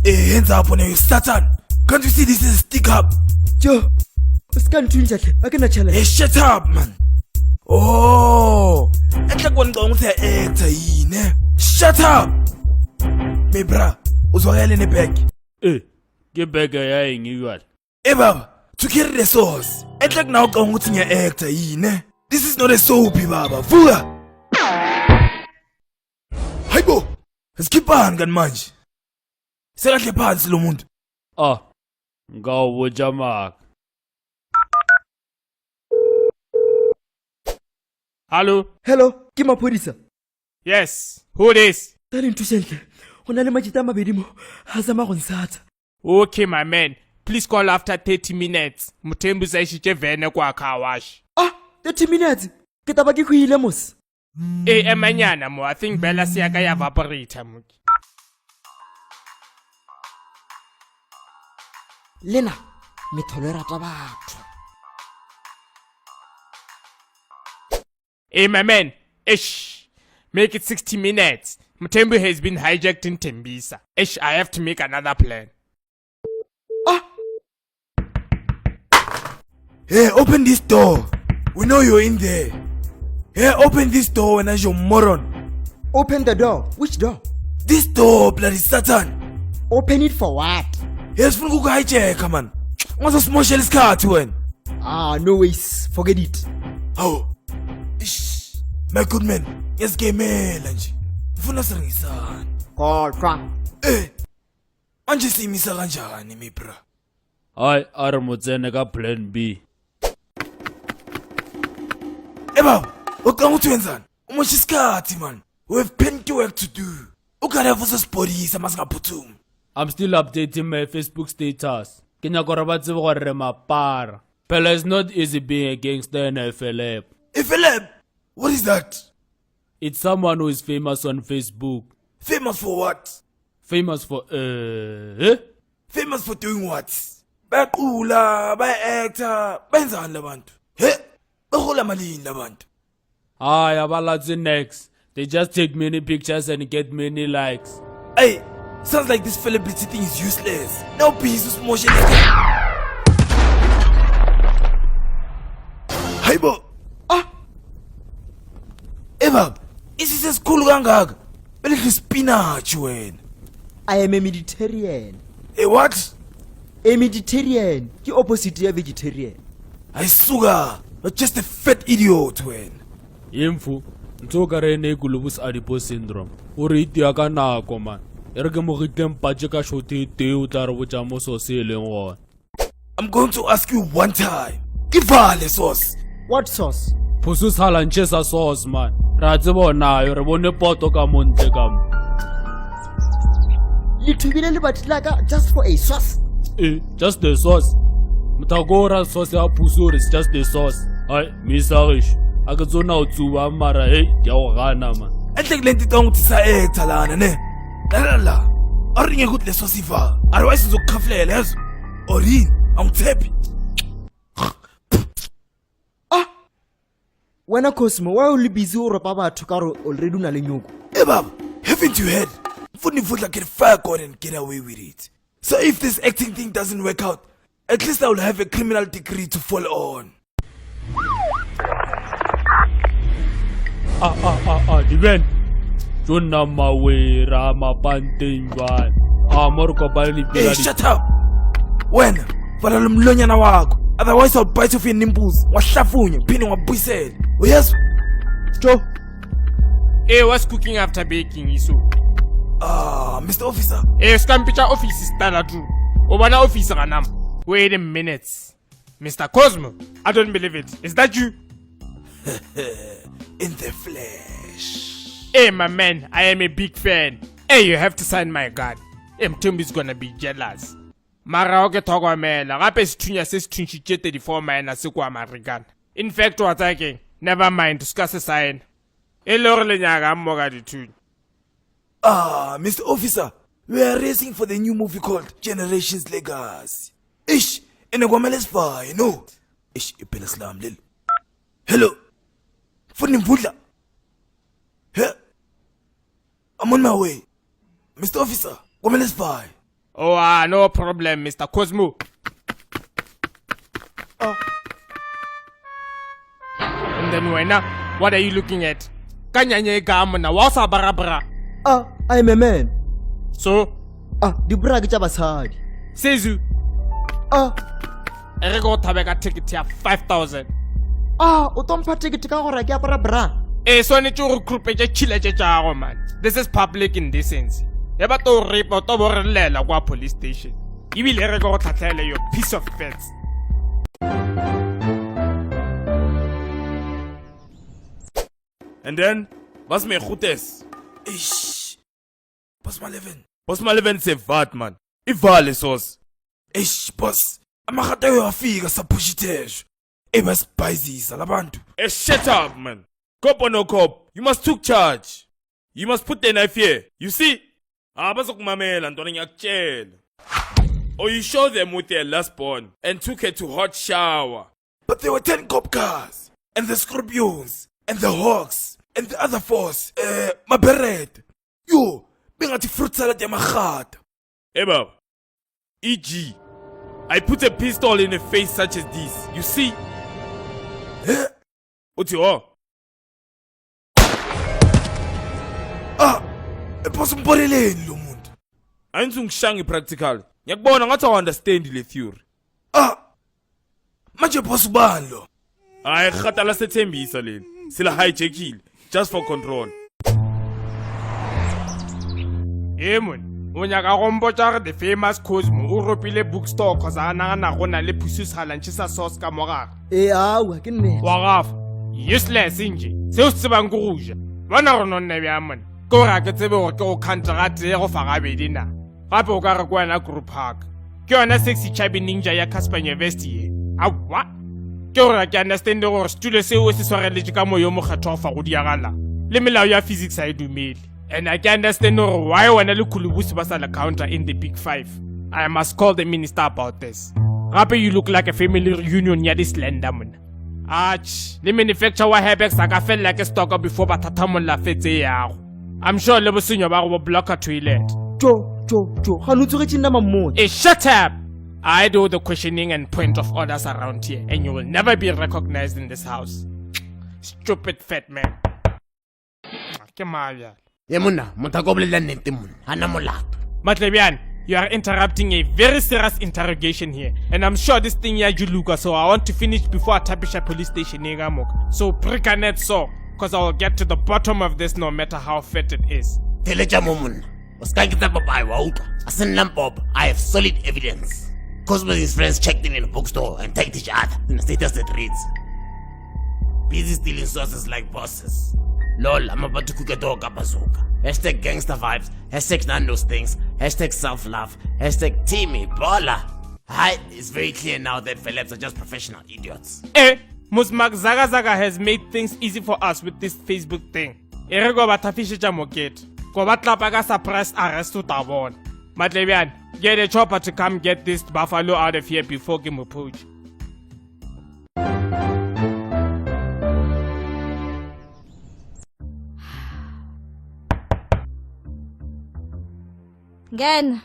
Hey, hands up on you, Satan. Can't you see this is a stick up? Joe, scan twinjake. Akena challenge. Hey, shut up, man. Oh, it's like one going to actor, ne? Shut up. Me bra, uzwakele in the back. Get back aying you are. Hey, baba, to carry the sauce. It's like now going to your actor, ne? This is not a soapy, baba. Fuga. Hayibo, skipani kan manje. Sekahle phansi lo muntu. Ngawo jamak. Hello, ke maphodisa. Yes, who this? Tani nthushenhle. Hona le majita a mabedi mo. Ha zama go nsatsa. Okay, my man. Please call after 30 minutes. Mutembu sa ishite vene kwa car wash. 30 minutes. Ke taba ke go ile mos. Emanyana mo. I think Bella siya ka ya evaporator mo. Lena, me tolerata batho. Hey, my man. Ish. Make it 60 minutes. Mutembu has been hijacked in Tembisa. Ish, I have to make another plan. Hey, open this door. We know you're in there. Hey, open this door and as your moron. Open the door. Which door? This door, bloody Satan. Open it for what? Yes, funa ukuhijack man. Ngazo simoshela isikhathi wena. No ways. Forget it. Hawu. Ish. My good man, ngiyazigemela nje. Ufuna siringisana. Kodwa. Manje simisa kanjani mi bra? Hayi, aramutsene ka plan B. Baba, ucanga ukuthi wenzani? Umosha isikhathi man. We have plenty work to do. Ukare futhi sibhodisa masingaphuthumi. I'm still updating my Facebook status. Kenya korabatse go re mapara. Pela is not easy being a gangster in FLF. FLF? What is that? It's someone who is famous on Facebook. Famous for what? Famous for Famous for doing what? Bayaqula, bay-actor, benzani labantu? Bahola malini labantu? Hi, abalatsi next. They just take many pictures and get many likes. Hey, sounds like this celebrity thing is useless. No peace with motion. Hayibo. Eva, is this cool kangaka? Belidla spinach wena. I am a Mediterranean. Hey, what? A Mediterranean. Ke opposite ya vegetarian. Ayisuka, not just a fat idiot wena. Imfu, ntsoka re ne kulubus adipose syndrome. O re itia ka nako man. Ere ke mo gitleng patse ka shote te o tla re botsa mo so se leng gona. I'm going to ask you one time. Ivale sauce. What sauce? Phusu salanchesa sauce man. Ra tsebo nayo re bone poto ka montle ka mo. Lithubile le batlaka just for a sauce. Just the sauce. Mtagora sauce ya phusu is just the sauce. Hai, misarish. Akatsona utsuba mara hey, ya o gana man. Enhle kulento tonga ukuthi sa-actor lana ne. La. Aringe ukuthi leso siva. Otherwise uzokukhaflela yazo. Orini, angithephi. Wena Cosmo, why are you busy o ropa batho ka re already una le nyoko? Hey baba, haven't you heard? Mfudla can fire God and get away with it. So if this acting thing doesn't work out, at least I will have a criminal degree to fall on. Diben. Jona mawera mapanting ban. Morko bali Hey, pila. shut up! Wena, vala lo mlonyana wakho. Otherwise I'll bite off your nipples. Wahlafunye, phinde ngwabuyisele. Uyezwa? Joe. Hey, what's cooking after baking, Isu? Mr. Officer. Hey, skampicha office is stala too. Obana officer ganam. Wait a minute. Mr. Cosmo, I don't believe it. Is that you? In the flesh. Hey, my man, I am a big fan. Hey, you have to sign my card. Mtumbi is gonna be jealous. Mara oke togwa mela. Gape situnya se situnshitse 34 minus se kwa American. In fact, what I can. Never mind, discuss a sign. Elore le nyaga mmoga dithunya. Mr. Officer, we are racing for the new movie called Generations Legacy. Ish, enegwamele sifaya, no. Ish, iphela slam leli. Hello. Funi mvudla. I'm on my way. Mr. Officer, kwamele sifaya. Oh, no problem, Mr. Cosmo. And then wena, what are you looking at? Kanyanye igama na wasa barabara. I am a man. So, Di bra ke tša basadi. says you. Ere go thabeka ticket ya 5,000. O tompha ticket ka gore ke apara bra. Swanetše go khurupetša tšhelete tšago man. This is public indecency. Ya ba to ripa to bo re lela kwa police station. Ebile re go tlhatlhele your piece of fence. And then, was my goedes? Ish. Boss Maleven. Boss Maleven se vat man. Ivale sos. Ish, boss. Amagata uyafika sapushitejo. Ebaspizisa labantu. Shut up man. Cop or no cop, you must took charge. You must put the knife here. You see? Abazokumamela ntwana ngiyakutshela. Or you show them with their last born and took her to hot shower. But there were 10 cop cars. And the Scorpions. And the Hawks. And the other force. My beret. Yo, bengathi fruit salad yamagata. Hey baba. E.g. I put a pistol in a face such as this. You see? Uthi oh. Ephosa umboneleni lo muntu. Ayinzi ngishanga practical. Ngiyakubona ngathi awu understand le theory. Manje boss ubani lo? Hayi khata la sethembisa leli. Sila hijackile just for control. Mon, unyaka go mpotša the famous Cosmo o ropile bookstore cause a nagana go na le phusus halantšhisa sauce ka mogare. Aowa ke nnete. Wa gafa. Useless nje. Seo se tsebang go goja. Bona gore no nne bja mona. Ke gore ke tsebe gore ke go kantara tee go fa gabedi na. Gape o ka re ko wena group hug. Ke yona sexy chubby ninja ya Casper University ye. Awa. Ke gore ke understand gore studio seo se swareletše ka moyo mokgetho go fa go diagala. Le melao ya physics a e dumele. And I can understand why wena le Khulubusi ba sa le counter in the Big Five. I must call the minister about this. Gape you look like a family reunion ya di slender mona. Ach, le manufacture wa Herbex a ka fella ke stock before ba thathamolla fetse yago. I'm sure le bosenyo ba go blocker toilet. Jo, ga lo tsogetse nna mamone. Hey, shut up! I do the questioning and point of orders around here, and you will never be recognized in this house. Stupid fat man. Ke maya. Monna, motakobolela nnete monna, hana molato. Matlebian, you are interrupting a very serious interrogation here, and I'm sure this thing ya juluka, so I want to finish before Tapisha police station negamok. So prikanet so, cause I will get to the bottom of this no matter how fat it is. Telecha mo monna. Uskakitsa papai wa uka. Asenlam Bob, I have solid evidence. Cosmo and his friends checked in a bookstore and tagged each other in a status that reads, busy stealing sources like bosses. Lol, I'm about to cook a dog up bazooka. Hashtag gangster vibes. Hashtag none those things. Hashtag self-love. Hashtag teamy baller. Hi, it's very clear now that celebs are just professional idiots. Musmak Zaga Zaga has made things easy for us with this Facebook thing. Erego batafisha moket. Ko batla ka surprise arrest utabona. Matlebian, get a chopper to come get this buffalo out of here before Gimupuj. Again.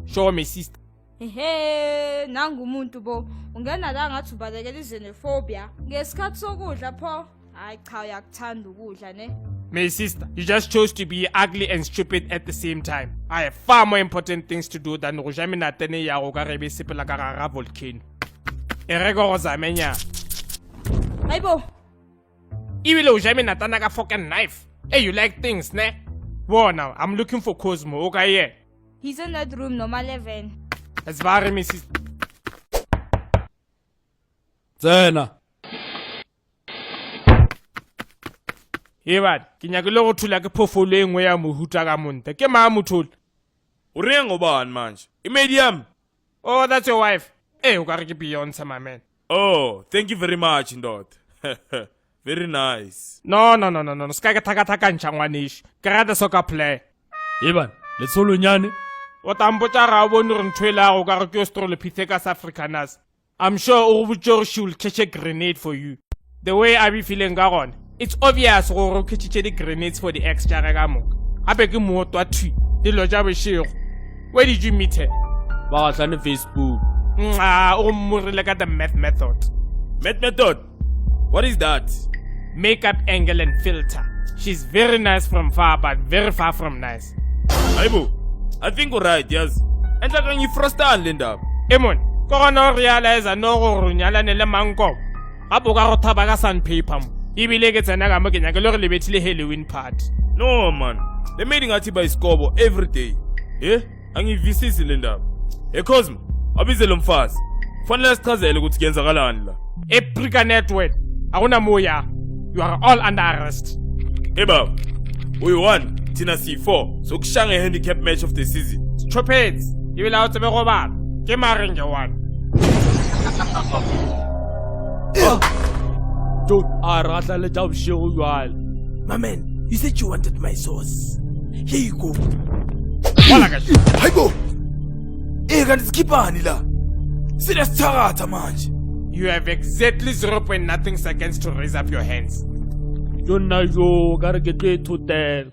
Show me sister. Ehe, nangu umuntu bo. Ungena la ngathi ubalekela xenophobia. Ngesikhathi sokudla pho. Hayi cha uyakuthanda ukudla ne. My sister, you just chose to be ugly and stupid at the same time. I have far more important things to do than go jamina tene ya go ka rebe sepela ka ga volcano. Erego go zamenya. Hayibo. Ibile o jamina tana ka fucking knife. Hey, you like things, ne? Whoa now, I'm looking for Cosmo, okay yeah. He's in that room number 11. That's very my sister. Tsena. Ebat, ke nyakile go thula ke phofolo engwe ya mohuta ka monte. Ke ma mothula. O re ngobani manje? Imedium. Oh, that's your wife. Hey, o ka re ke Beyonce, my man. Oh, thank you very much, Ndot. Very nice. No. Ska ke thaka ntshangwanisha. Ke rata soccer player. Eban, let's solo nyane. O tampotsa ra bone re ntwela go ka re ke Australopithecus africanus. I'm sure o botse she will catch a grenade for you. The way I be feeling ka gone. It's obvious gore o khitšitše di-grenades for the ex tša ge ka moka. Gape ke mootwa thui, dilo tša bošego. Where did you meet her? Ba gahlane Facebook. O mmorile ka the math method. Math method? What is that? Makeup angle and filter. She's very nice from far, but very far from nice. Aibo, I think you're right, yes. And like when you frustan, Linda. Emon, ko gona o realize no gore o nyalane le manko. Gape o ka go thaba ka sandpaper mo. Ebile ke tsena ka mo ke nyaka le gore le bethile Halloween party. No, man. The meeting at by Scobo every day. Eh? Angivisisi Linda. Cosmo, abize lo mfazi. Fanele sichazele ukuthi kuyenzakalani la. Eprika network. Akuna moya. You are all under arrest. Eba, we won. Tina C4. So kushange handicap match of the season. Stupid. You will out to be robot. Ke maringe one. Dude, a ratla le tša bošego jwale. My man, you said you wanted my sauce. Here you go. Wala ka. Hayibo. Kanti sikhipani la? Siyasithatha manje. You have exactly 0.0 seconds to raise up your hands. Yo nna yo ka re ke tlo e thotela.